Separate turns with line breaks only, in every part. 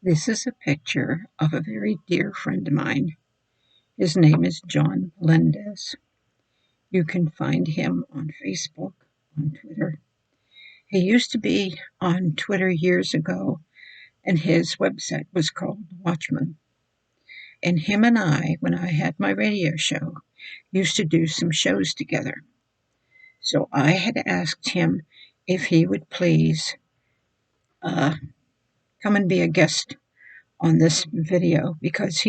This is a picture of a very dear friend of mine. His name is John Melendez. You can find him on Facebook, on Twitter. He used to be on Twitter years ago, and his website was called Watchman. And him and I, when I had my radio show, used to do some shows together. So I had asked him if he would please uh, come and be a guest on this video because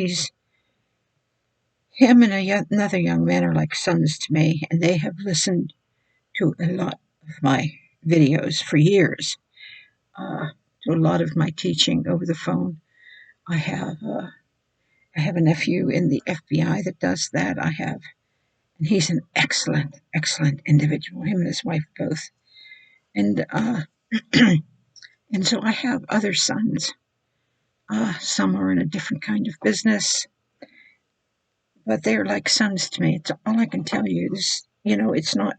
him and another young man are like sons to me, and they have listened to a lot of my videos for years, to a lot of my teaching over the phone. I have I have a nephew in the FBI that does that. And he's an excellent, excellent individual. Him and his wife both, and and so I have other sons. Some are in a different kind of business, but they're like sons to me. It's all I can tell you. It's not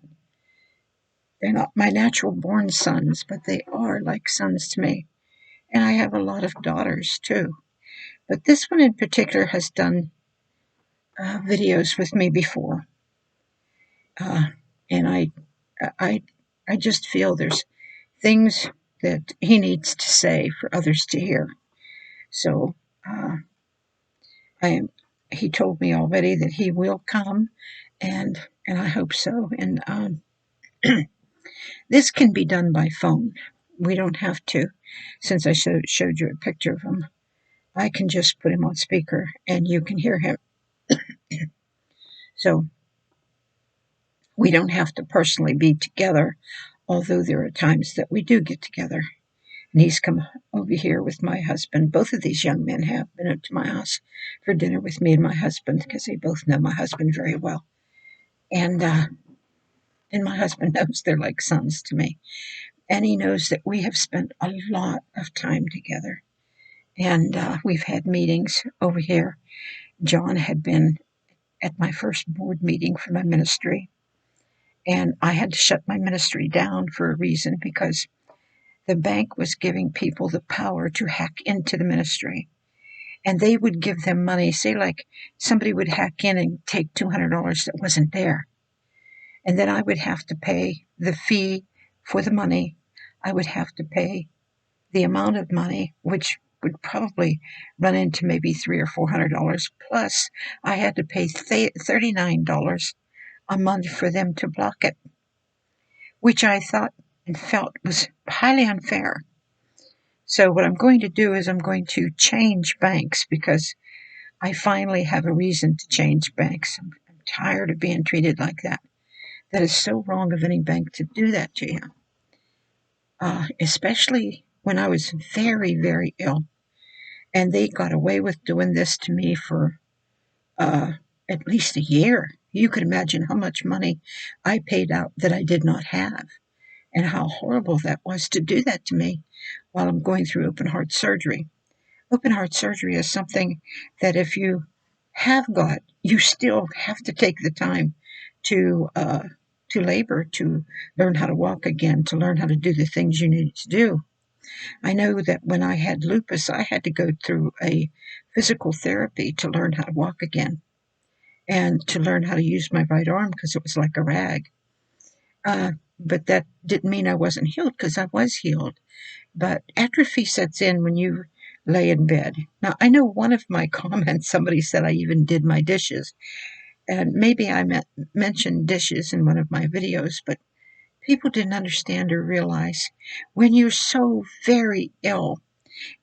they're not my natural born sons, but they are like sons to me. And I have a lot of daughters too. But this one in particular has done videos with me before. Uh, and I, I just feel there's things that he needs to say for others to hear. So uh, I am. He told me already that he will come, and I hope so. And this can be done by phone. We don't have to, since I showed you a picture of him. I can just put him on speaker and you can hear him. So we don't have to personally be together, although there are times that we do get together. And he's come over here with my husband. Both of these young men have been up to my house for dinner with me and my husband because they both know my husband very well. And my husband knows they're like sons to me. And he knows that we have spent a lot of time together. And we've had meetings over here. John had been at my first board meeting for my ministry. And I had to shut my ministry down for a reason because the bank was giving people the power to hack into the ministry. And they would give them money, say like somebody would hack in and take $200 that wasn't there. And then I would have to pay the fee for the money. I would have to pay the amount of money, which would probably run into maybe $300 or $400. Plus, I had to pay $39 a month for them to block it, which I thought and felt was highly unfair. So what I'm going to do is I'm going to change banks because I finally have a reason to change banks. I'm tired of being treated like that. That is so wrong of any bank to do that to you, especially when I was very, very ill. And they got away with doing this to me for at least a year. You could imagine how much money I paid out that I did not have, and how horrible that was to do that to me while I'm going through open heart surgery. Open heart surgery is something that if you have got, you still have to take the time to labor, to learn how to walk again, to learn how to do the things you need to do. I know that when I had lupus, I had to go through a physical therapy to learn how to walk again and to learn how to use my right arm because it was like a rag. But that didn't mean I wasn't healed because I was healed. But atrophy sets in when you lay in bed. Now, I know one of my comments, somebody said I even did my dishes. And maybe I mentioned dishes in one of my videos, but people didn't understand or realize when you're so very ill,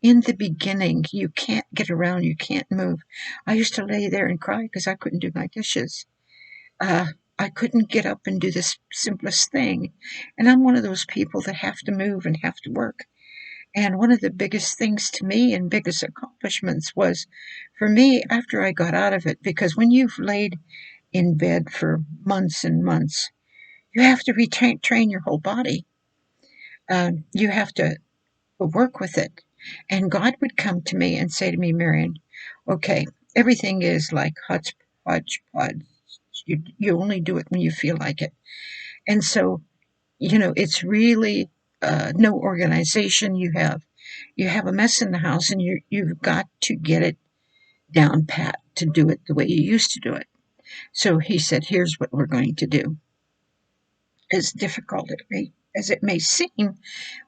in the beginning, you can't get around, you can't move. I used to lay there and cry because I couldn't do my dishes. I couldn't get up and do the simplest thing. And I'm one of those people that have to move and have to work. And one of the biggest things to me and biggest accomplishments was for me after I got out of it, because when you've laid in bed for months and months, you have to retrain your whole body. You have to work with it. And God would come to me and say to me, Marion, okay, everything is like hodgepodge. You only do it when you feel like it. And so, it's really no organization. You have You have a mess in the house and you've got to get it down pat to do it the way you used to do it. So he said, here's what we're going to do. As difficult as it may seem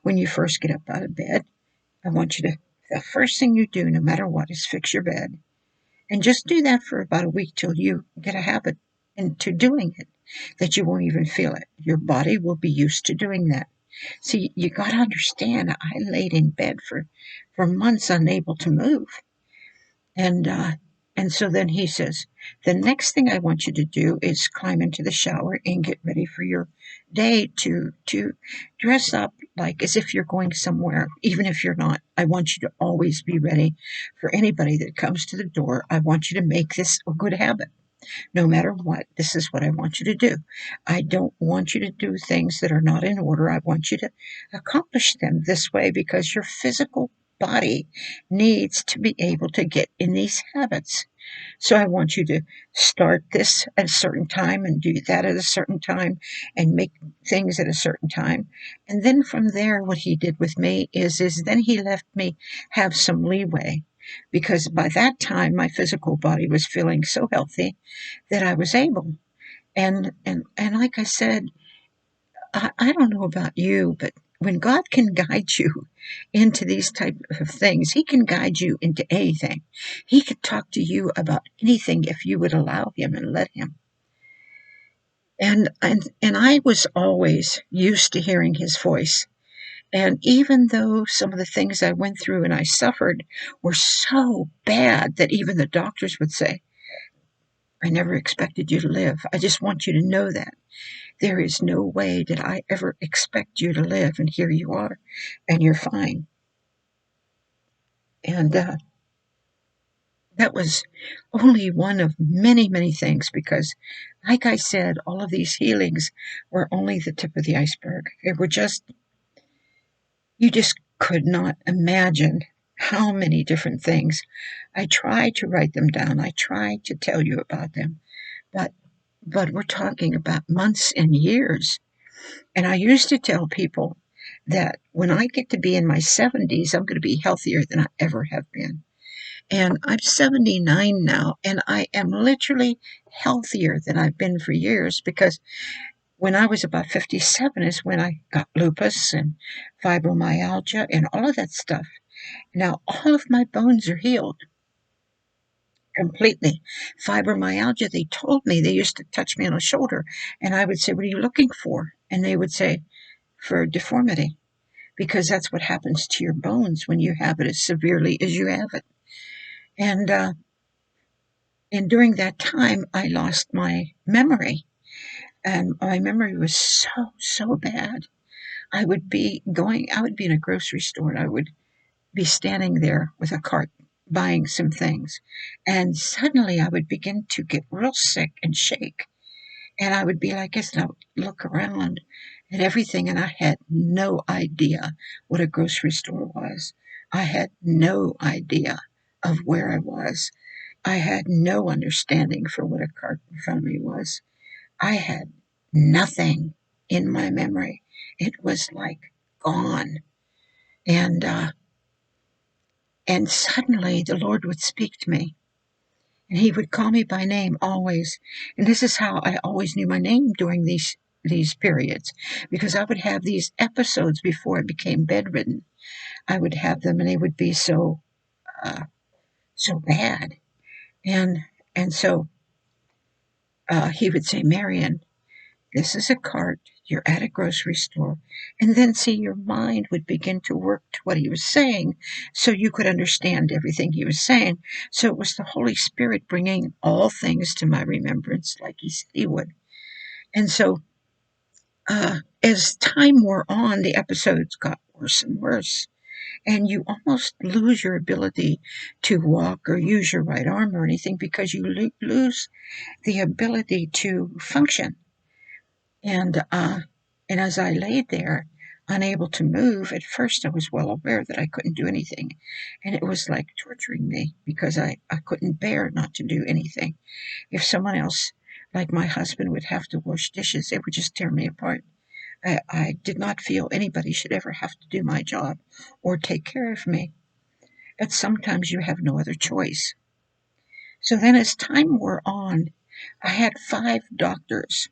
when you first get up out of bed, I want you to, the first thing you do, no matter what, is fix your bed. And just do that for about a week till you get a habit into doing it, that you won't even feel it. Your body will be used to doing that. See, you got to understand, I laid in bed for months unable to move. And so then he says, the next thing I want you to do is climb into the shower and get ready for your day to dress up like as if you're going somewhere, even if you're not. I want you to always be ready for anybody that comes to the door. I want you to make this a good habit. No matter what, this is what I want you to do. I don't want you to do things that are not in order. I want you to accomplish them this way because your physical body needs to be able to get in these habits. So I want you to start this at a certain time and do that at a certain time and make things at a certain time. And then from there, what he did with me is then he left me have some leeway, because by that time my physical body was feeling so healthy that I was able. And like I said, I don't know about you, but when God can guide you into these type of things, he can guide you into anything. He could talk to you about anything if you would allow him and let him. And I was always used to hearing his voice. And even though some of the things I went through and I suffered were so bad that even the doctors would say, I never expected you to live. I just want you to know that. There is no way that I ever expect you to live, and here you are, and you're fine. And that was only one of many, many things, because, like I said, all of these healings were only the tip of the iceberg. They were just, you just could not imagine how many different things. I tried to write them down. I tried to tell you about them, but we're talking about months and years. And I used to tell people that when I get to be in my 70s, I'm going to be healthier than I ever have been. And I'm 79 now, and I am literally healthier than I've been for years, because when I was about 57 is when I got lupus and fibromyalgia and all of that stuff. Now, all of my bones are healed completely. Fibromyalgia, they told me, they used to touch me on the shoulder, and I would say, what are you looking for? And they would say, for deformity, because that's what happens to your bones when you have it as severely as you have it. And during that time, I lost my memory, and my memory was so bad. I would be in a grocery store, and I would be standing there with a cart buying some things, and suddenly I would begin to get real sick and shake, and I would be like this, and I would look around at everything, and I had no idea what a grocery store was. I had no idea of where I was. I had no understanding for what a cart in front of me was. I had nothing in my memory. It was like gone. And suddenly the Lord would speak to me, and he would call me by name always. And this is how I always knew my name during these periods, because I would have these episodes before I became bedridden. I would have them, and they would be so bad. And so he would say, Marion, this is a cart. You're at a grocery store. And then, see, your mind would begin to work to what he was saying, so you could understand everything he was saying. So it was the Holy Spirit bringing all things to my remembrance, like he said he would. And so as time wore on, the episodes got worse and worse. And you almost lose your ability to walk or use your right arm or anything, because you lose the ability to function. And as I laid there, unable to move, at first I was well aware that I couldn't do anything. And it was like torturing me, because I couldn't bear not to do anything. If someone else, like my husband, would have to wash dishes, it would just tear me apart. I did not feel anybody should ever have to do my job or take care of me. But sometimes you have no other choice. So then, as time wore on, I had 5 doctors.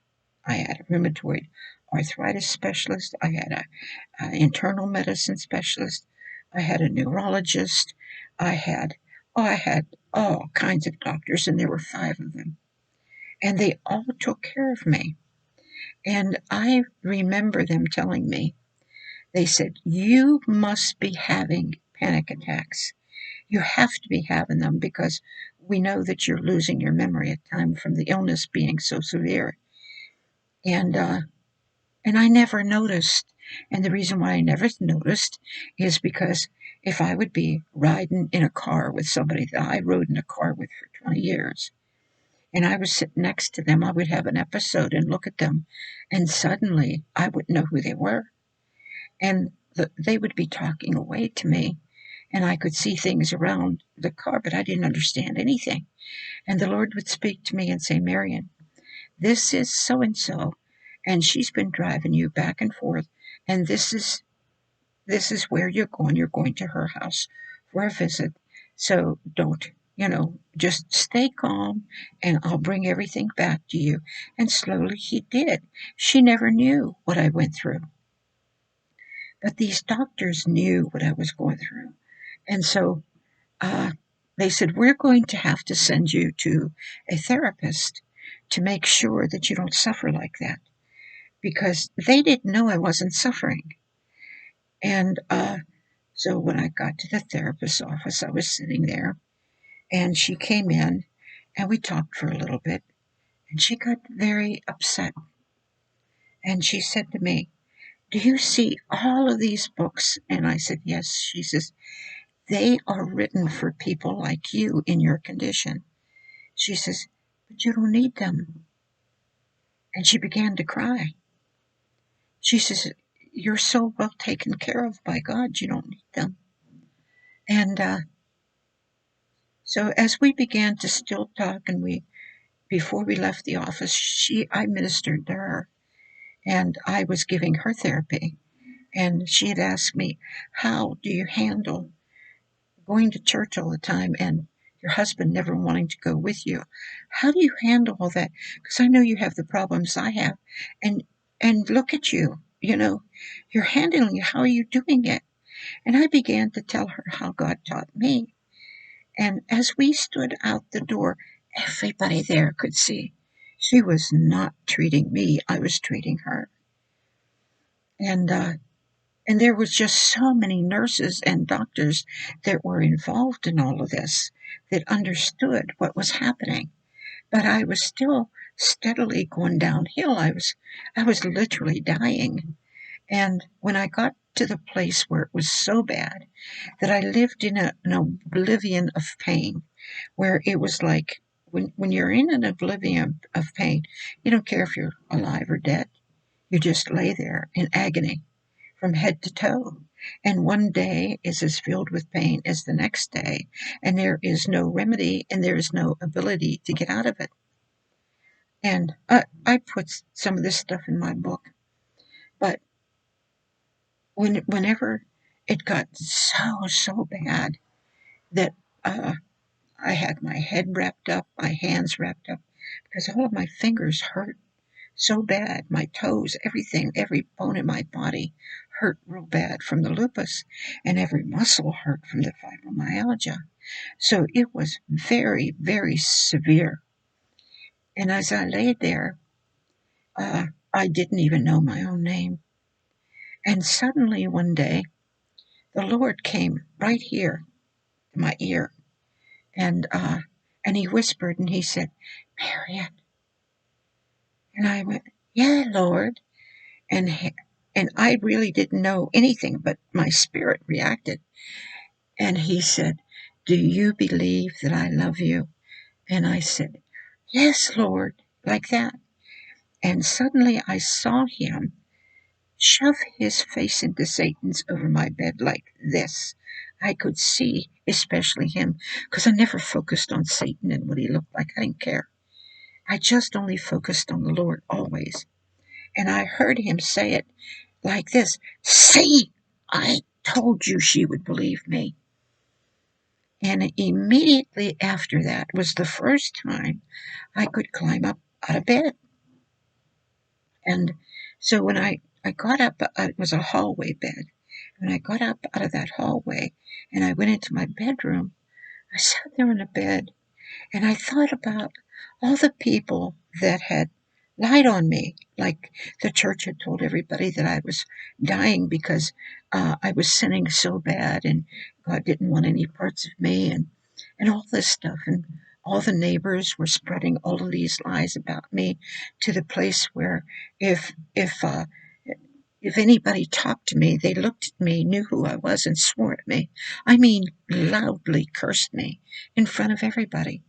I had a rheumatoid arthritis specialist, I had an internal medicine specialist, I had a neurologist, I had I had all kinds of doctors, and there were 5 of them, and they all took care of me. And I remember them telling me, they said, "You must be having panic attacks. You have to be having them because we know that you're losing your memory at time from the illness being so severe." And I never noticed. And the reason why I never noticed is because if I would be riding in a car with somebody that I rode in a car with for 20 years, and I was sitting next to them, I would have an episode and look at them, and suddenly I wouldn't know who they were. And they would be talking away to me, and I could see things around the car, but I didn't understand anything. And the Lord would speak to me and say, "Marion, this is so and so, and she's been driving you back and forth, and this is where you're going. You're going to her house for a visit. So don't, just stay calm, and I'll bring everything back to you." And slowly he did. She never knew what I went through, but these doctors knew what I was going through. And so uh, they said, "We're going to have to send you to a therapist to make sure that you don't suffer like that," because they didn't know I wasn't suffering. And so when I got to the therapist's office, I was sitting there, and she came in, and we talked for a little bit, and she got very upset. And she said to me, "Do you see all of these books?" And I said, "Yes." She says, "They are written for people like you in your condition." She says, "But you don't need them." And she began to cry. She says, "You're so well taken care of by God, you don't need them." And so as we began to still talk, and before we left the office, I ministered to her, and I was giving her therapy. And she had asked me, "How do you handle going to church all the time and your husband never wanting to go with you? How do you handle all that? Because I know you have the problems I have, and look at you, you're handling it. How are you doing it?" And I began to tell her how God taught me. And as we stood out the door, everybody there could see she was not treating me, I was treating her. And there was just so many nurses and doctors that were involved in all of this that understood what was happening. But I was still steadily going downhill. I was literally dying. And when I got to the place where it was so bad that I lived in an oblivion of pain, where it was like when you're in an oblivion of pain, you don't care if you're alive or dead. You just lay there in agony from head to toe. And one day is as filled with pain as the next day, and there is no remedy and there is no ability to get out of it. And I put some of this stuff in my book, but whenever it got so bad that I had my head wrapped up, my hands wrapped up, because all of my fingers hurt so bad, my toes, everything, every bone in my body hurt real bad from the lupus, and every muscle hurt from the fibromyalgia. So it was very, very severe. And as I lay there, I didn't even know my own name. And suddenly one day, the Lord came right here to my ear, and he whispered and he said, "Marion." And I went, "Yeah, Lord." And I really didn't know anything, but my spirit reacted. And he said, "Do you believe that I love you?" And I said, "Yes, Lord," like that. And suddenly I saw him shove his face into Satan's over my bed like this. I could see, especially him, because I never focused on Satan and what he looked like. I didn't care. I just only focused on the Lord always. And I heard him say it like this: "See, I told you she would believe me." And immediately after that was the first time I could climb up out of bed. And so when I got up, it was a hallway bed. When I got up out of that hallway and I went into my bedroom, I sat there in the bed and I thought about all the people that had lied on me. Like the church had told everybody that I was dying because I was sinning so bad and God didn't want any parts of me, and all this stuff. And all the neighbors were spreading all of these lies about me to the place where if if uh, if anybody talked to me, they looked at me, knew who I was, and swore at me. I mean, loudly cursed me in front of everybody.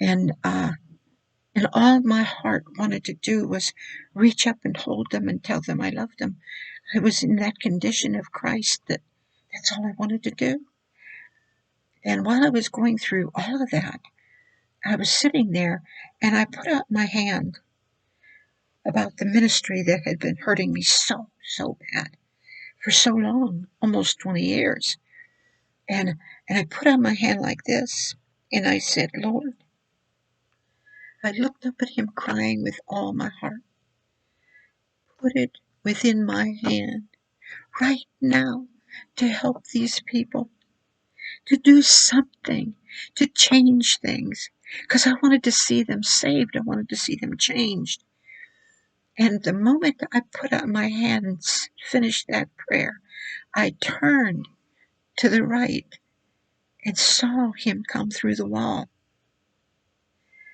And and all my heart wanted to do was reach up and hold them and tell them I loved them. I was in that condition of Christ that that's all I wanted to do. And while I was going through all of that, I was sitting there and I put out my hand about the ministry that had been hurting me so bad for so long, almost 20 years. And I put out my hand like this and I said, Lord, I looked up at him crying with all my heart. Put it within my hand right now to help these people, to do something, to change things. Because I wanted to see them saved. I wanted to see them changed. And the moment I put out my hand and finished that prayer, I turned to the right and saw him come through the wall.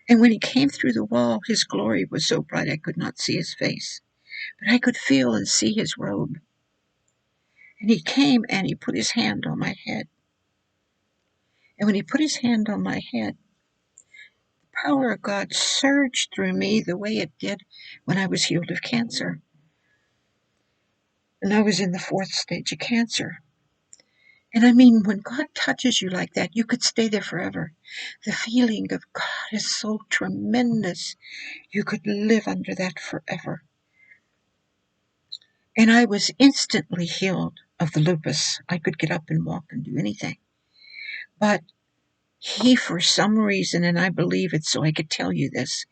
And when he came through the wall, his glory was so bright I could not see his face, but I could feel and see his robe. And he came and he put his hand on my head. And when he put his hand on my head, the power of God surged through me the way it did when I was healed of cancer. And I was in the 4th stage of cancer. And I mean, when God touches you like that, you could stay there forever. The feeling of God is so tremendous. You could live under that forever. And I was instantly healed of the lupus. I could get up and walk and do anything. But he, for some reason, and I believe it so I could tell you this,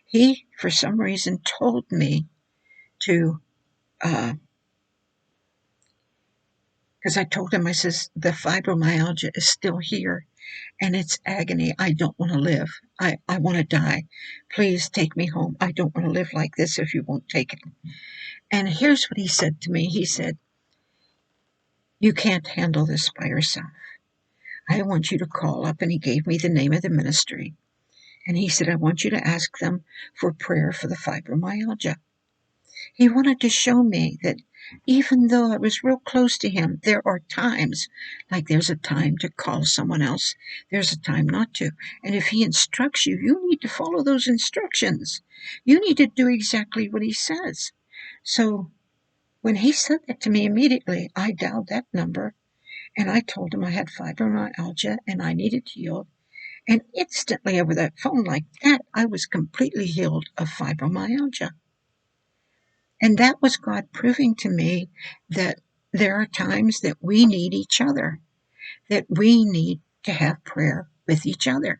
he, for some reason, told me to, because I told him, I says, the fibromyalgia is still here and it's agony. I don't want to live. I want to die. Please take me home. I don't want to live like this if you won't take it. And here's what he said to me. He said, you can't handle this by yourself. I want you to call up, and he gave me the name of the ministry. And he said, I want you to ask them for prayer for the fibromyalgia. He wanted to show me that even though I was real close to him, there are times, like there's a time to call someone else, there's a time not to. And if he instructs you, you need to follow those instructions. You need to do exactly what he says. So when he said that to me immediately, I dialed that number and I told him I had fibromyalgia and I needed healed. And instantly over that phone like that, I was completely healed of fibromyalgia. And that was God proving to me that there are times that we need each other, that we need to have prayer with each other.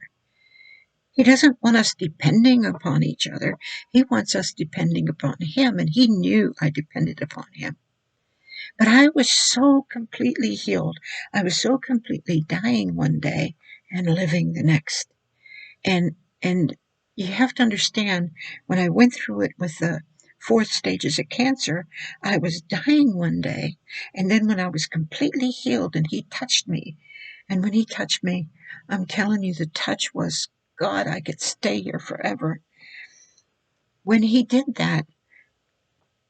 He doesn't want us depending upon each other. He wants us depending upon him, and he knew I depended upon him. But I was so completely healed. I was so completely dying one day and living the next. And you have to understand, when I went through it with the 4th stages of cancer, I was dying one day, and then when I was completely healed and he touched me, and when he touched me, I'm telling you, the touch was, God, I could stay here forever. When he did that,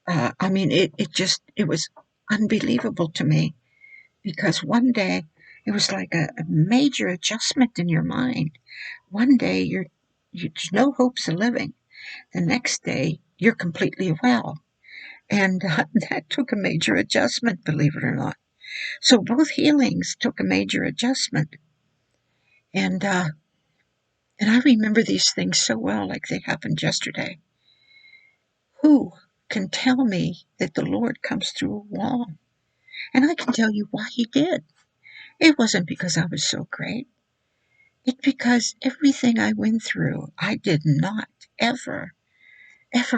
I mean, it was unbelievable to me, because one day it was like a major adjustment in your mind. One day there's no hopes of living. The next day you're completely well. And that took a major adjustment, believe it or not. So both healings took a major adjustment. And I remember these things so well, like they happened yesterday. Who can tell me that the Lord comes through a wall. And I can tell you why he did. It wasn't because I was so great. It's because everything I went through, I did not ever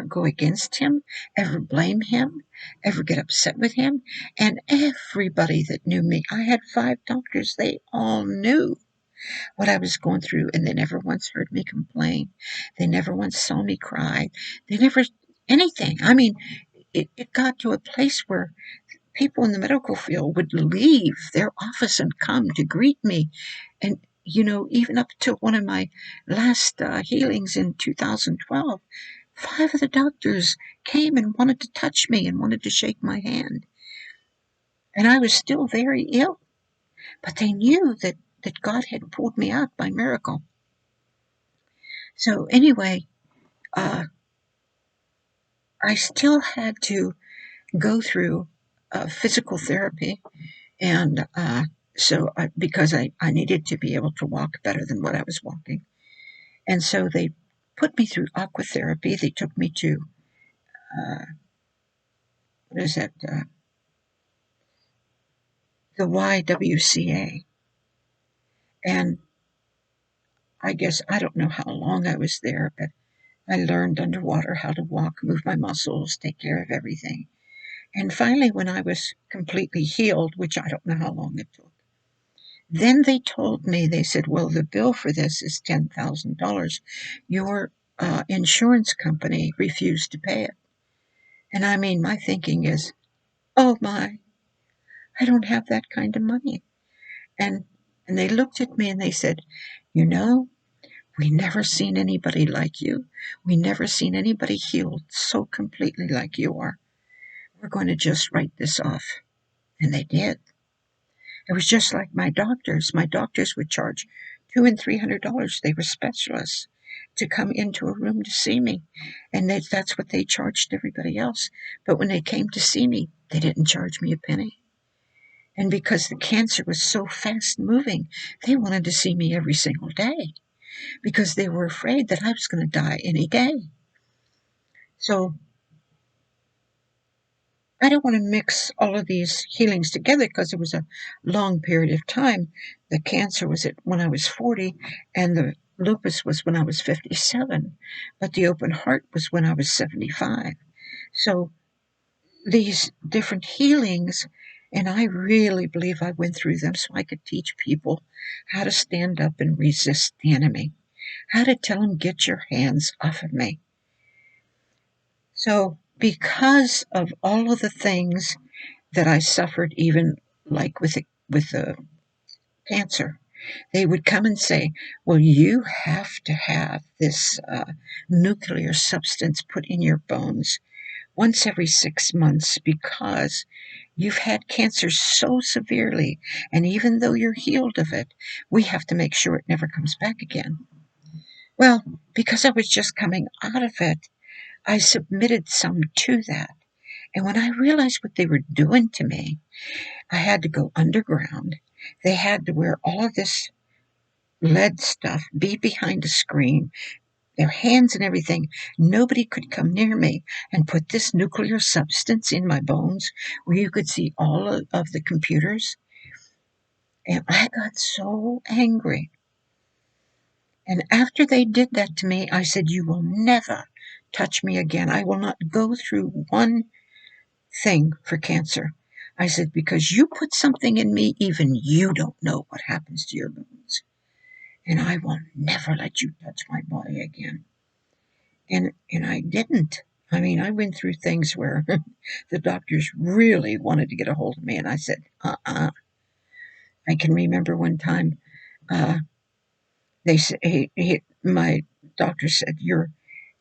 go against him, ever blame him, ever get upset with him. And everybody that knew me, I had 5 doctors, they all knew what I was going through, and they never once heard me complain. They never once saw me cry. They never anything. I mean, it got to a place where people in the medical field would leave their office and come to greet me. And, even up to one of my last healings in 2012, 5 of the doctors came and wanted to touch me and wanted to shake my hand. And I was still very ill, but they knew that God had pulled me out by miracle. So anyway, I still had to go through physical therapy, and because I needed to be able to walk better than what I was walking. And so they put me through aqua therapy. They took me to, what is that, the YWCA. And I guess, I don't know how long I was there, but I learned underwater how to walk, move my muscles, take care of everything. And finally, when I was completely healed, which I don't know how long it took, then they told me, they said, well, the bill for this is $10,000. Your insurance company refused to pay it. And I mean, my thinking is, oh my, I don't have that kind of money. And they looked at me and they said, you know, we never seen anybody like you. We never seen anybody healed so completely like you are. We're going to just write this off. And they did. It was just like my doctors. My doctors would charge $200 and $300. They were specialists to come into a room to see me. And that's what they charged everybody else. But when they came to see me, they didn't charge me a penny. And because the cancer was so fast moving, they wanted to see me every single day because they were afraid that I was going to die any day. So I don't want to mix all of these healings together because it was a long period of time. The cancer was when I was 40, and the lupus was when I was 57, but the open heart was when I was 75. So these different healings, and I really believe I went through them so I could teach people how to stand up and resist the enemy, how to tell them, get your hands off of me. So because of all of the things that I suffered, even like with the cancer, they would come and say, well, you have to have this nuclear substance put in your bones once every 6 months because you've had cancer so severely, and even though you're healed of it, we have to make sure it never comes back again. Well, because I was just coming out of it, I submitted some to that. And when I realized what they were doing to me, I had to go underground. They had to wear all of this lead stuff, be behind a screen, their hands and everything. Nobody could come near me and put this nuclear substance in my bones where you could see all of the computers. And I got so angry. And after they did that to me, I said, you will never touch me again. I will not go through one thing for cancer. I said, because you put something in me, even you don't know what happens to your bones. And I will never let you touch my body again. And I didn't. I mean, I went through things where the doctors really wanted to get a hold of me, and I said, I can remember one time they said, my doctor said, your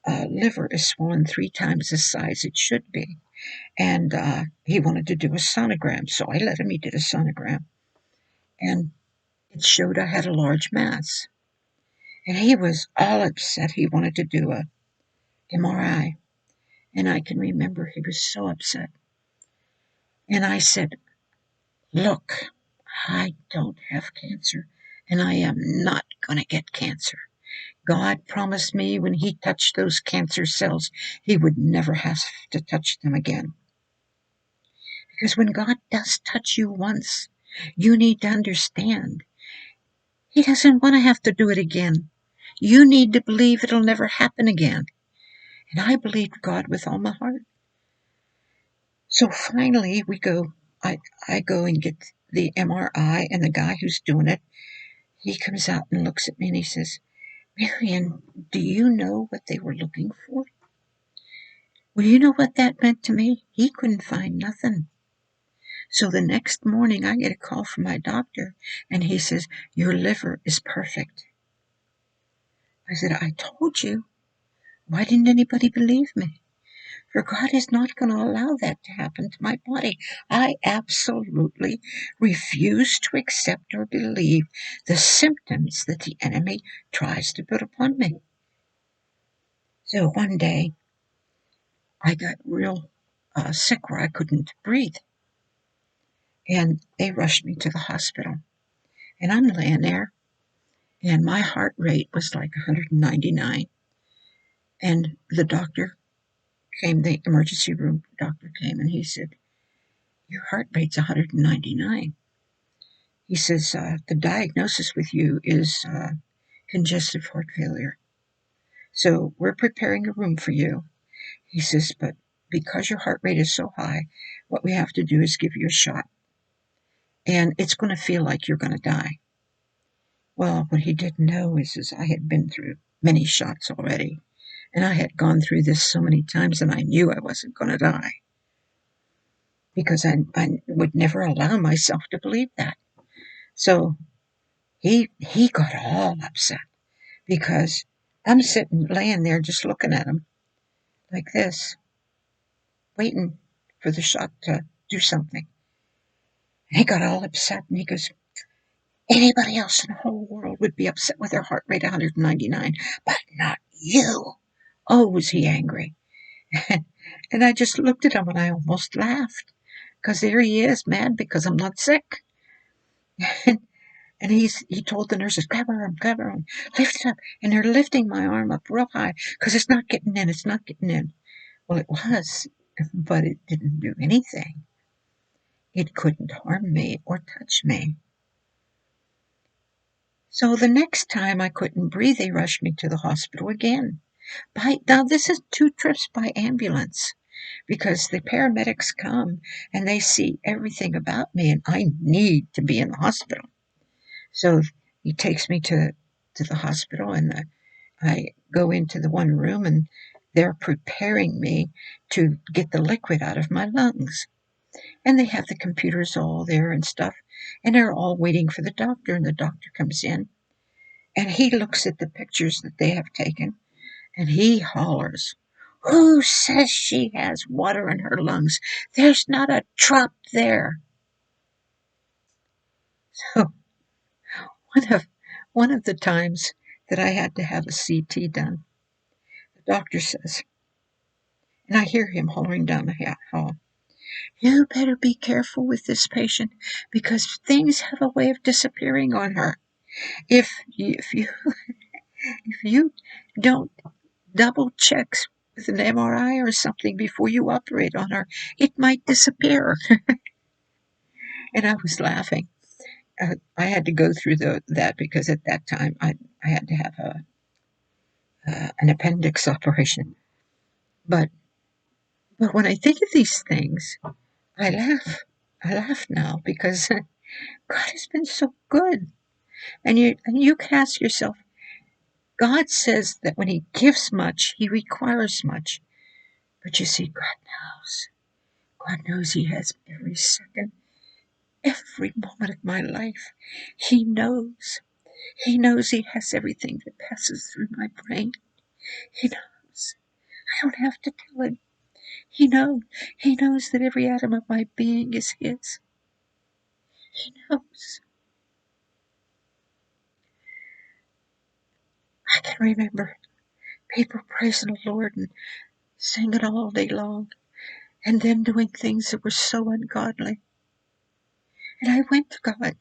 liver is swollen 3 times the size it should be. And he wanted to do a sonogram, so I let him. He did a sonogram, and it showed I had a large mass. And he was all upset. He wanted to do a MRI, and I can remember he was so upset. And I said, look, I don't have cancer, and I am not going to get cancer. God promised me when He touched those cancer cells, He would never have to touch them again. Because when God does touch you once, you need to understand He doesn't want to have to do it again. You need to believe it'll never happen again. And I believed God with all my heart. So finally, I go and get the MRI, and the guy who's doing it, he comes out and looks at me and he says, Marion, do you know what they were looking for? Well, you know what that meant to me? He couldn't find nothing. So the next morning, I get a call from my doctor, and he says, your liver is perfect. I said, I told you. Why didn't anybody believe me? For God is not going to allow that to happen to my body. I absolutely refuse to accept or believe the symptoms that the enemy tries to put upon me. So one day, I got real sick where I couldn't breathe. And they rushed me to the hospital. And I'm laying there, and my heart rate was like 199. And the doctor came, the emergency room doctor came, and he said, your heart rate's 199. He says, the diagnosis with you is congestive heart failure. So we're preparing a room for you. He says, but because your heart rate is so high, what we have to do is give you a shot. And it's going to feel like you're going to die. Well, what he didn't know is I had been through many shots already. And I had gone through this so many times, and I knew I wasn't going to die. Because I would never allow myself to believe that. So he got all upset. Because I'm sitting, laying there, just looking at him like this, waiting for the shot to do something. And he got all upset, and he goes, anybody else in the whole world would be upset with their heart rate 199, but not you. Oh, was he angry. And I just looked at him, and I almost laughed, because there he is, mad because I'm not sick. And he told the nurses, grab her arm, lift it up. And they're lifting my arm up real high, because it's not getting in, it's not getting in. Well, it was, but it didn't do anything. It couldn't harm me or touch me. So the next time I couldn't breathe, they rushed me to the hospital again. Now, this is 2 trips by ambulance, because the paramedics come and they see everything about me, and I need to be in the hospital. So he takes me to the hospital, and I go into the one room, and they're preparing me to get the liquid out of my lungs. And they have the computers all there and stuff, and they're all waiting for the doctor, and the doctor comes in, and he looks at the pictures that they have taken, and he hollers, who says she has water in her lungs? There's not a drop there. So one of the times that I had to have a CT done, the doctor says, and I hear him hollering down the hall, you better be careful with this patient, because things have a way of disappearing on her. If you don't double check with an MRI or something before you operate on her, it might disappear. And I was laughing. I had to go through that because at that time I had to have an appendix operation. But when I think of these things, I laugh. I laugh now, because God has been so good. And you can ask yourself, God says that when He gives much, He requires much. But you see, God knows. God knows He has every second, every moment of my life. He knows. He knows He has everything that passes through my brain. He knows. I don't have to tell Him. He knows. He knows that every atom of my being is His. He knows. I can remember people praising the Lord and singing all day long, and then doing things that were so ungodly. And I went to God,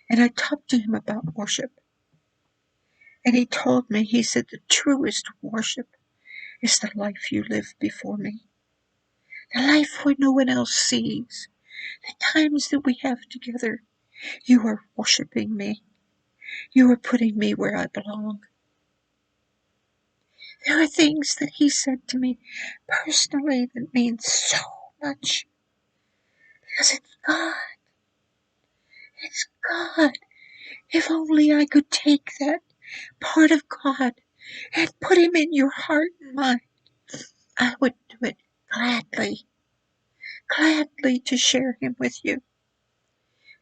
and I talked to Him about worship. And he told me, he said, the truest worship is the life you live before me. The life where no one else sees. The times that we have together. You are worshiping me. You are putting me where I belong. There are things that he said to me personally that mean so much. Because it's God. It's God. If only I could take that part of God and put him in your heart and mind, I would do it gladly. Gladly to share him with you.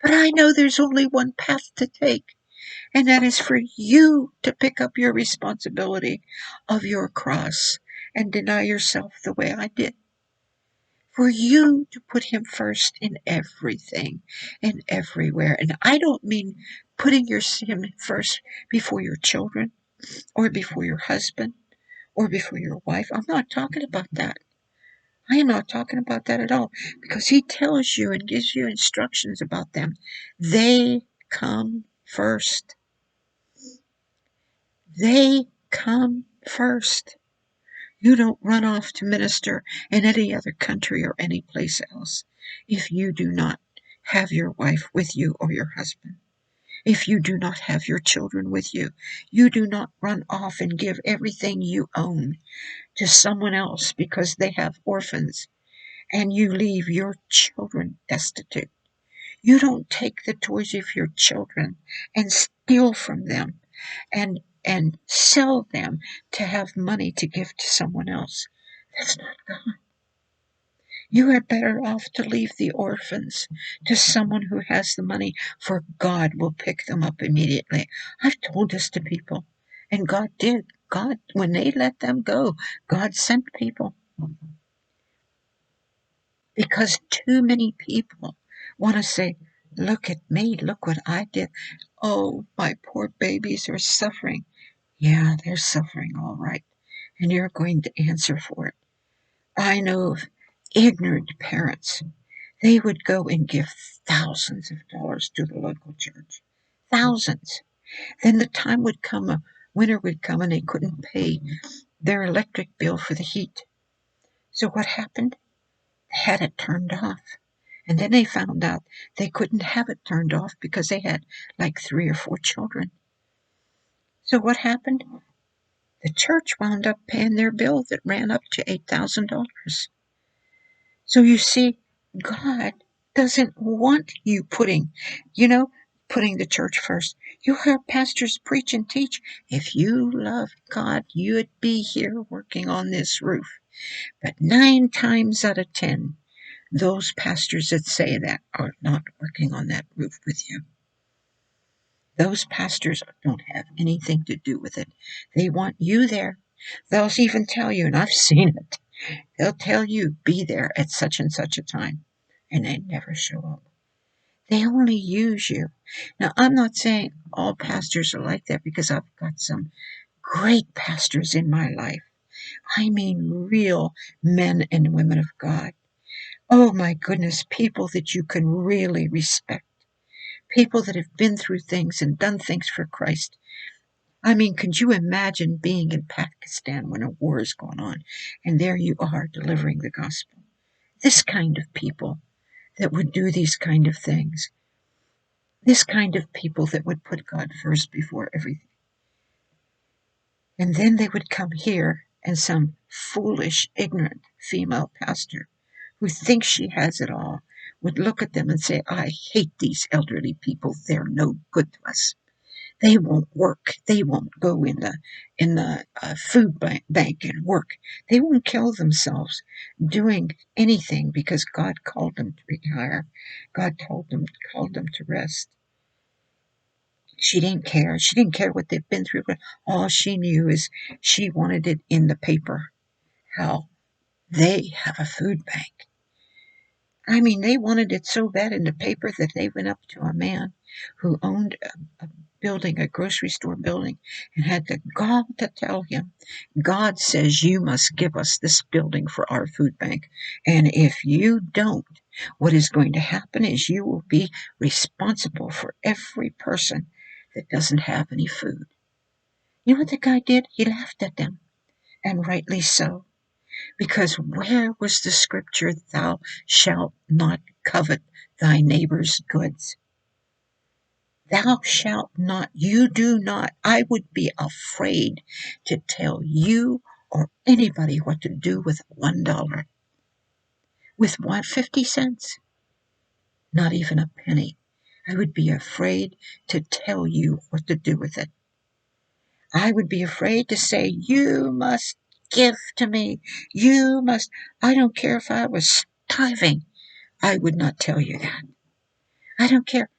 But I know there's only one path to take, and that is for you to pick up your responsibility of your cross and deny yourself the way I did. For you to put him first in everything and everywhere. And I don't mean putting him first before your children or before your husband or before your wife. I'm not talking about that. I am not talking about that at all, because he tells you and gives you instructions about them. They come first. They come first. You don't run off to minister in any other country or any place else if you do not have your wife with you or your husband. If you do not have your children with you, you do not run off and give everything you own to someone else because they have orphans and you leave your children destitute. You don't take the toys of your children and steal from them and sell them to have money to give to someone else. That's not God. You are better off to leave the orphans to someone who has the money, for God will pick them up immediately. I've told this to people, and God did. God, when they let them go, God sent people. Because too many people want to say, look at me, look what I did. Oh, my poor babies are suffering. Yeah, they're suffering all right, and you're going to answer for it. I know of ignorant parents. They would go and give thousands of dollars to the local church. Thousands. Then the time would come, winter would come, and they couldn't pay their electric bill for the heat. So what happened? They had it turned off. And then they found out they couldn't have it turned off because they had like 3 or 4 children. So what happened? The church wound up paying their bill that ran up to $8,000. So you see, God doesn't want you putting the church first. You hear pastors preach and teach. If you loved God, you'd be here working on this roof. But 9 times out of 10, those pastors that say that are not working on that roof with you. Those pastors don't have anything to do with it. They want you there. They'll even tell you, and I've seen it, they'll tell you, be there at such and such a time, and they never show up. They only use you. Now, I'm not saying all pastors are like that, because I've got some great pastors in my life. I mean real men and women of God. Oh my goodness, people that you can really respect. People that have been through things and done things for Christ. I mean, could you imagine being in Pakistan when a war is going on, and there you are delivering the gospel? This kind of people that would do these kind of things. This kind of people that would put God first before everything. And then they would come here, and some foolish, ignorant female pastor who thinks she has it all would look at them and say, I hate these elderly people. They're no good to us. They won't work. They won't go in the food bank and work. They won't kill themselves doing anything because God called them to retire. God called them to rest. She didn't care. She didn't care what they've been through. But all she knew is she wanted it in the paper how they have a food bank. I mean, they wanted it so bad in the paper that they went up to a man who owned a building, a grocery store building, and had the gall to tell him, God says you must give us this building for our food bank. And if you don't, what is going to happen is you will be responsible for every person that doesn't have any food. You know what the guy did? He laughed at them, and rightly so, because where was the scripture, thou shalt not covet thy neighbor's goods? Thou shalt not, you do not. I would be afraid to tell you or anybody what to do with $1. With what, 50 cents? Not even a penny. I would be afraid to tell you what to do with it. I would be afraid to say, you must give to me. You must. I don't care if I was starving. I would not tell you that. I don't care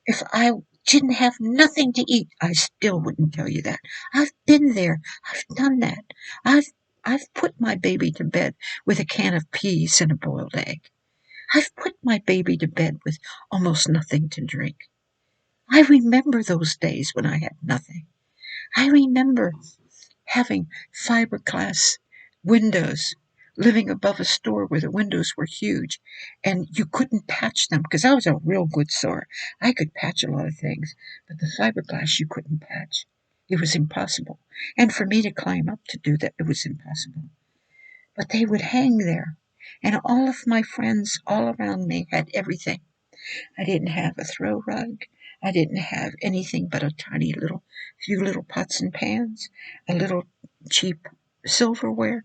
if I didn't have nothing to eat. I still wouldn't tell you that. I've been there. I've done that. I've I've put my baby to bed with a can of peas and a boiled egg. I've put my baby to bed with almost nothing to drink. I remember those days when I had nothing. I remember having fiberglass windows, living above a store where the windows were huge and you couldn't patch them because I was a real good sewer. I could patch a lot of things, but the fiberglass you couldn't patch. It was impossible. And for me to climb up to do that, it was impossible. But they would hang there. And all of my friends all around me had everything. I didn't have a throw rug. I didn't have anything but a tiny little few little pots and pans, a little cheap silverware.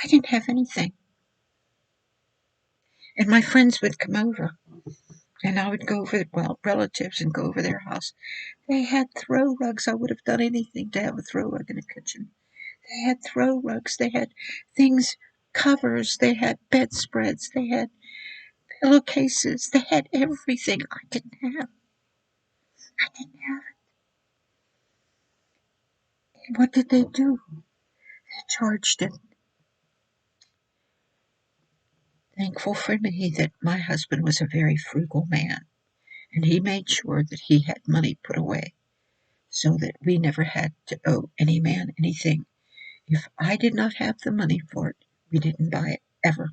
I didn't have anything. And my friends would come over and I would go over, well, relatives and go over their house. They had throw rugs. I would have done anything to have a throw rug in the kitchen. They had throw rugs. They had things, covers. They had bedspreads. They had pillowcases. They had everything I didn't have. I didn't have it. What did they do? They charged it. Thankful for me that my husband was a very frugal man, and he made sure that he had money put away so that we never had to owe any man anything. If I did not have the money for it, we didn't buy it ever.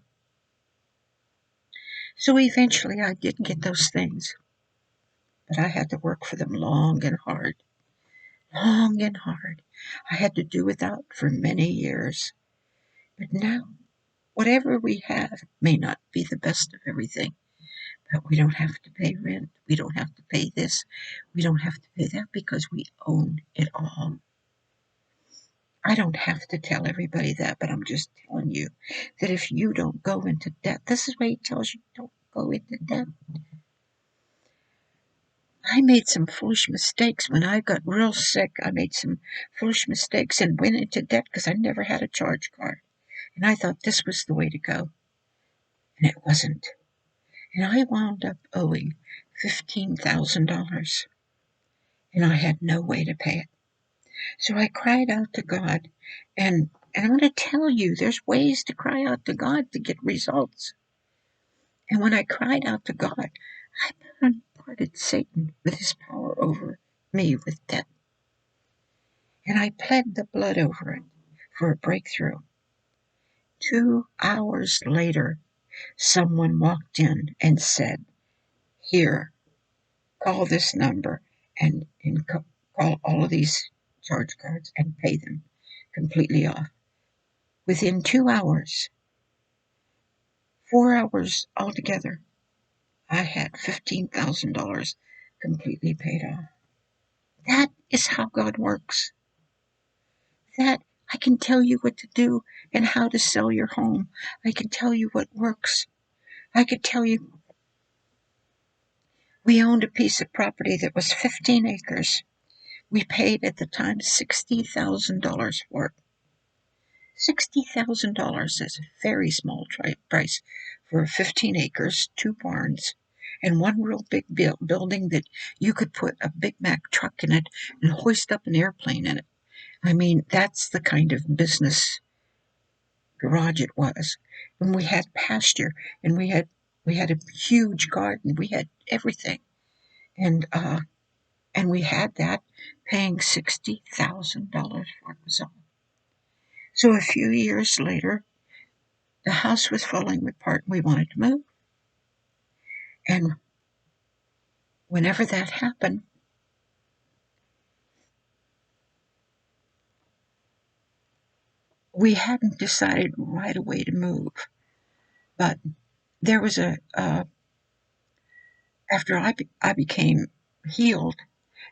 So eventually I did get those things, but I had to work for them long and hard. Long and hard. I had to do without for many years. But now, whatever we have may not be the best of everything. But we don't have to pay rent. We don't have to pay this. We don't have to pay that because we own it all. I don't have to tell everybody that, but I'm just telling you that if you don't go into debt, this is why he tells you don't go into debt. I made some foolish mistakes when I got real sick. I made some foolish mistakes and went into debt because I never had a charge card. And I thought this was the way to go. And it wasn't. And I wound up owing $15,000. And I had no way to pay it. So I cried out to God. And I'm going to tell you, there's ways to cry out to God to get results. And when I cried out to God, I bombarded Satan with his power over me with debt. And I pled the blood over it for a breakthrough. 2 hours later, someone walked in and said, here, call this number and call all of these charge cards and pay them completely off. Within 2 hours, 4 hours altogether, I had $15,000 completely paid off. That is how God works. That I can tell you what to do and how to sell your home. I can tell you what works. I could tell you we owned a piece of property that was 15 acres. We paid at the time $60,000 for it. $60,000 is a very small price for 15 acres, 2 barns, and one real big building that you could put a Big Mac truck in it and hoist up an airplane in it. I mean, that's the kind of business garage it was. And we had pasture, and we had a huge garden. We had everything, and we had that, paying $60,000 for it was all. So a few years later, the house was falling apart. We wanted to move. And whenever that happened, we hadn't decided right away to move, but there was after I became healed,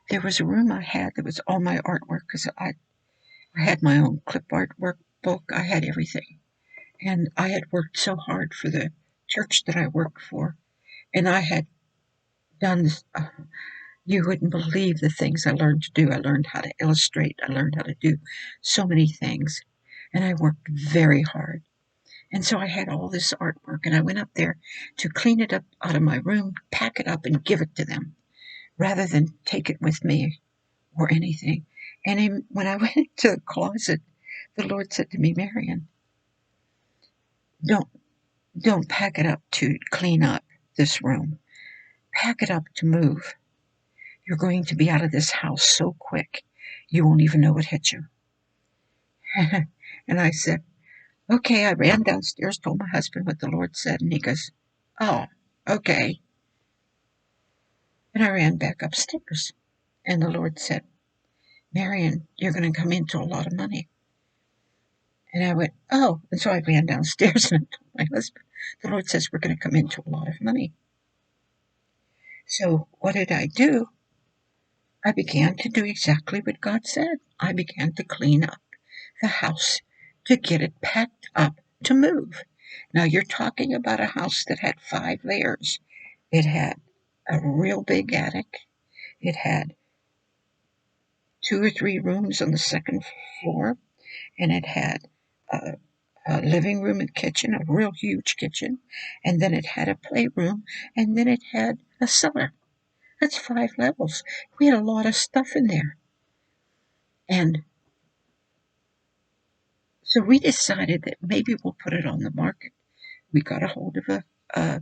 there was a room I had that was all my artwork because I had my own clip art workbook. I had everything. And I had worked so hard for the church that I worked for. And I had done, you wouldn't believe the things I learned to do. I learned how to illustrate. I learned how to do so many things. And I worked very hard. And so I had all this artwork, and I went up there to clean it up out of my room, pack it up, and give it to them rather than take it with me or anything. And when I went into the closet, the Lord said to me, Marion, don't don't pack it up to clean up this room. Pack it up to move. You're going to be out of this house so quick, you won't even know what hit you. And I said, okay. I ran downstairs, told my husband what the Lord said, and he goes, oh, okay. And I ran back upstairs, and the Lord said, Marion, you're going to come into a lot of money. And I went, oh. And so I ran downstairs and I told my husband, the Lord says we're going to come into a lot of money. So what did I do? I began to do exactly what God said. I began to clean up the house to get it packed up to move. Now you're talking about a house that had 5 layers. It had a real big attic. It had 2 or 3 rooms on the second floor, and it had a living room and kitchen, a real huge kitchen, and then it had a playroom, and then it had a cellar. That's 5 levels. We had a lot of stuff in there. And so we decided that maybe we'll put it on the market. We got a hold of a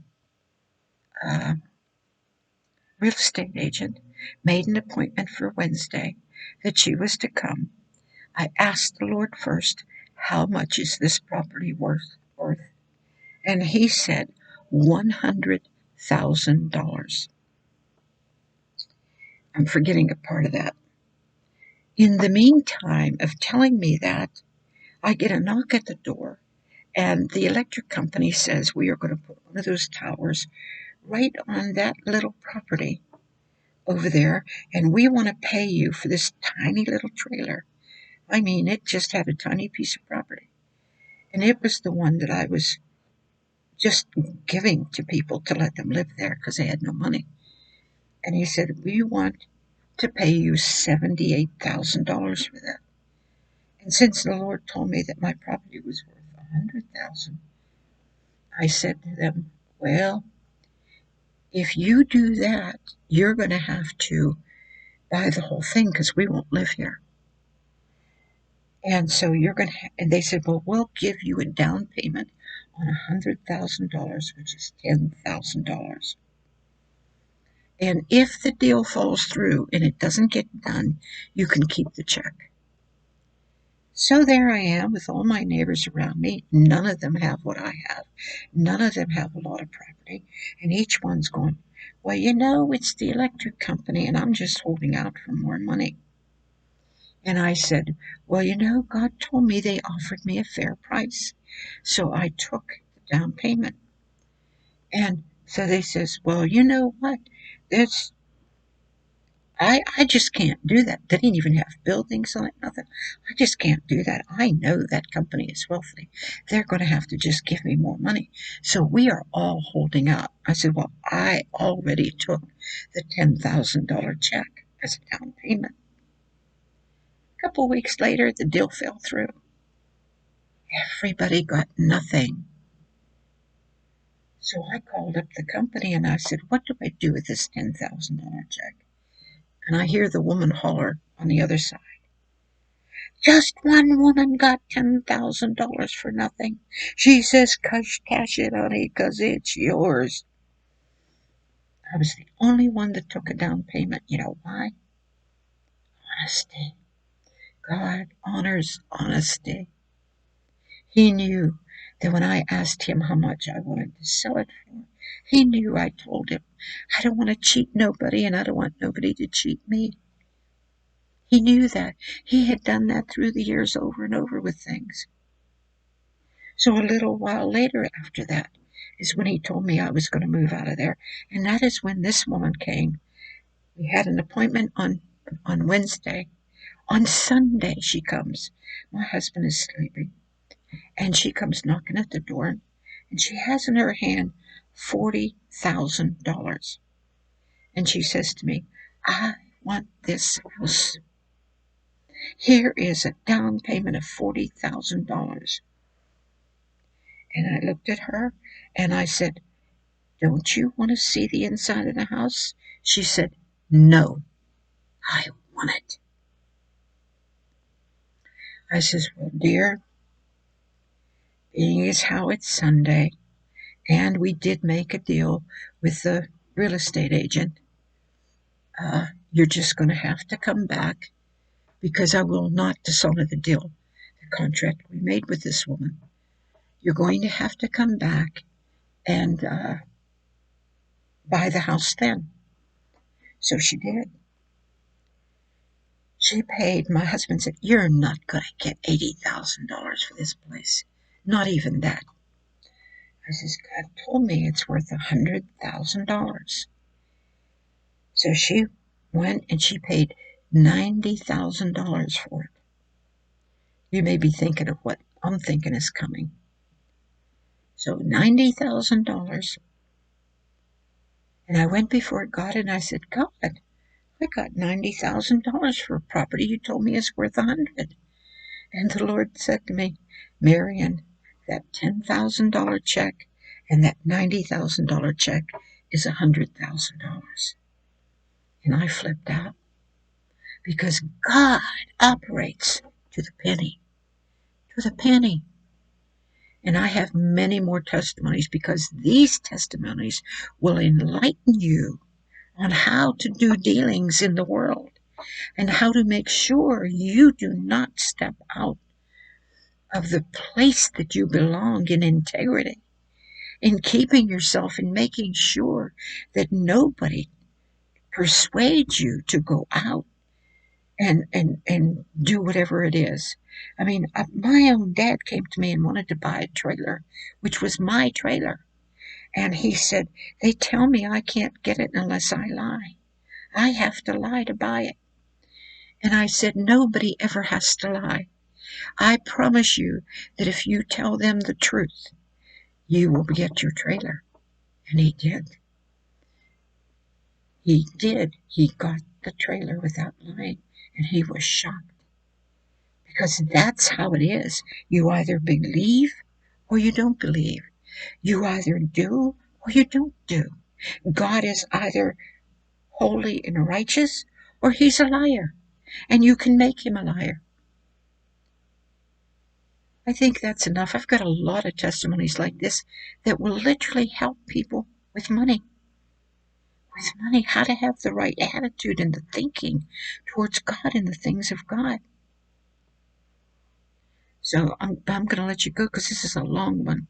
real estate agent, made an appointment for Wednesday that she was to come. I asked the Lord first, how much is this property worth? And he said $100,000. I'm forgetting a part of that. In the meantime of telling me that, I get a knock at the door, and the electric company says we are going to put one of those towers right on that little property over there, and we want to pay you for this tiny little trailer. I mean, it just had a tiny piece of property. And it was the one that I was just giving to people to let them live there because they had no money. And he said, we want to pay you $78,000 for that. And since the Lord told me that my property was worth $100,000, I said to them, well, if you do that, you're going to have to buy the whole thing because we won't live here. And so you're going to, and they said, well, we'll give you a down payment on $100,000, which is $10,000. And if the deal falls through and it doesn't get done, you can keep the check. So there I am with all my neighbors around me. None of them have what I have. None of them have a lot of property. And each one's going, well, it's the electric company, and I'm just holding out for more money. And I said, well, God told me they offered me a fair price. So I took the down payment. And so they says, well, you know what? I just can't do that. They didn't even have buildings on it, nothing. I just can't do that. I know that company is wealthy. They're going to have to just give me more money. So we are all holding out. I said, well, I already took the $10,000 check as a down payment. A couple of weeks later, the deal fell through. Everybody got nothing. So I called up the company and I said, what do I do with this $10,000 check? And I hear the woman holler on the other side. Just one woman got $10,000 for nothing. She says, cash it, honey, 'cause it's yours. I was the only one that took a down payment. You know why? Honesty. God honors honesty. He knew that when I asked him how much I wanted to sell it for, he knew I told him, I don't want to cheat nobody and I don't want nobody to cheat me. He knew that. He had done that through the years over and over with things. So a little while later after that is when he told me I was going to move out of there. And that is when this woman came. We had an appointment on Wednesday. On Sunday she comes. My husband is sleeping. And she comes knocking at the door. And she has in her hand $40,000. And she says to me, I want this house. Here is a down payment of $40,000. And I looked at her and I said, don't you want to see the inside of the house? She said, no, I want it. I says, well, dear, being as how it's Sunday, and we did make a deal with the real estate agent, you're just going to have to come back because I will not dishonor the deal, the contract we made with this woman. You're going to have to come back and buy the house then. So she did. She paid. My husband said, you're not going to get $80,000 for this place. Not even that. I says, God told me it's worth $100,000. So she went and she paid $90,000 for it. You may be thinking of what I'm thinking is coming. So $90,000. And I went before God and I said, God, I got $90,000 for a property you told me is worth $100,000. And the Lord said to me, Marion, that $10,000 check and that $90,000 check is $100,000. And I flipped out because God operates to the penny, to the penny. And I have many more testimonies because these testimonies will enlighten you on how to do dealings in the world and how to make sure you do not step out of the place that you belong in integrity, in keeping yourself and making sure that nobody persuades you to go out and do whatever it is. I mean, my own dad came to me and wanted to buy a trailer, which was my trailer. And he said, they tell me I can't get it unless I lie. I have to lie to buy it. And I said, nobody ever has to lie. I promise you that if you tell them the truth, you will get your trailer. And he did. He did. He got the trailer without lying. And he was shocked. Because that's how it is. You either believe or you don't believe. You either do or you don't do. God is either holy and righteous or he's a liar. And you can make him a liar. I think that's enough. I've got a lot of testimonies like this that will literally help people with money. With money, how to have the right attitude and the thinking towards God and the things of God. So I'm going to let you go because this is a long one.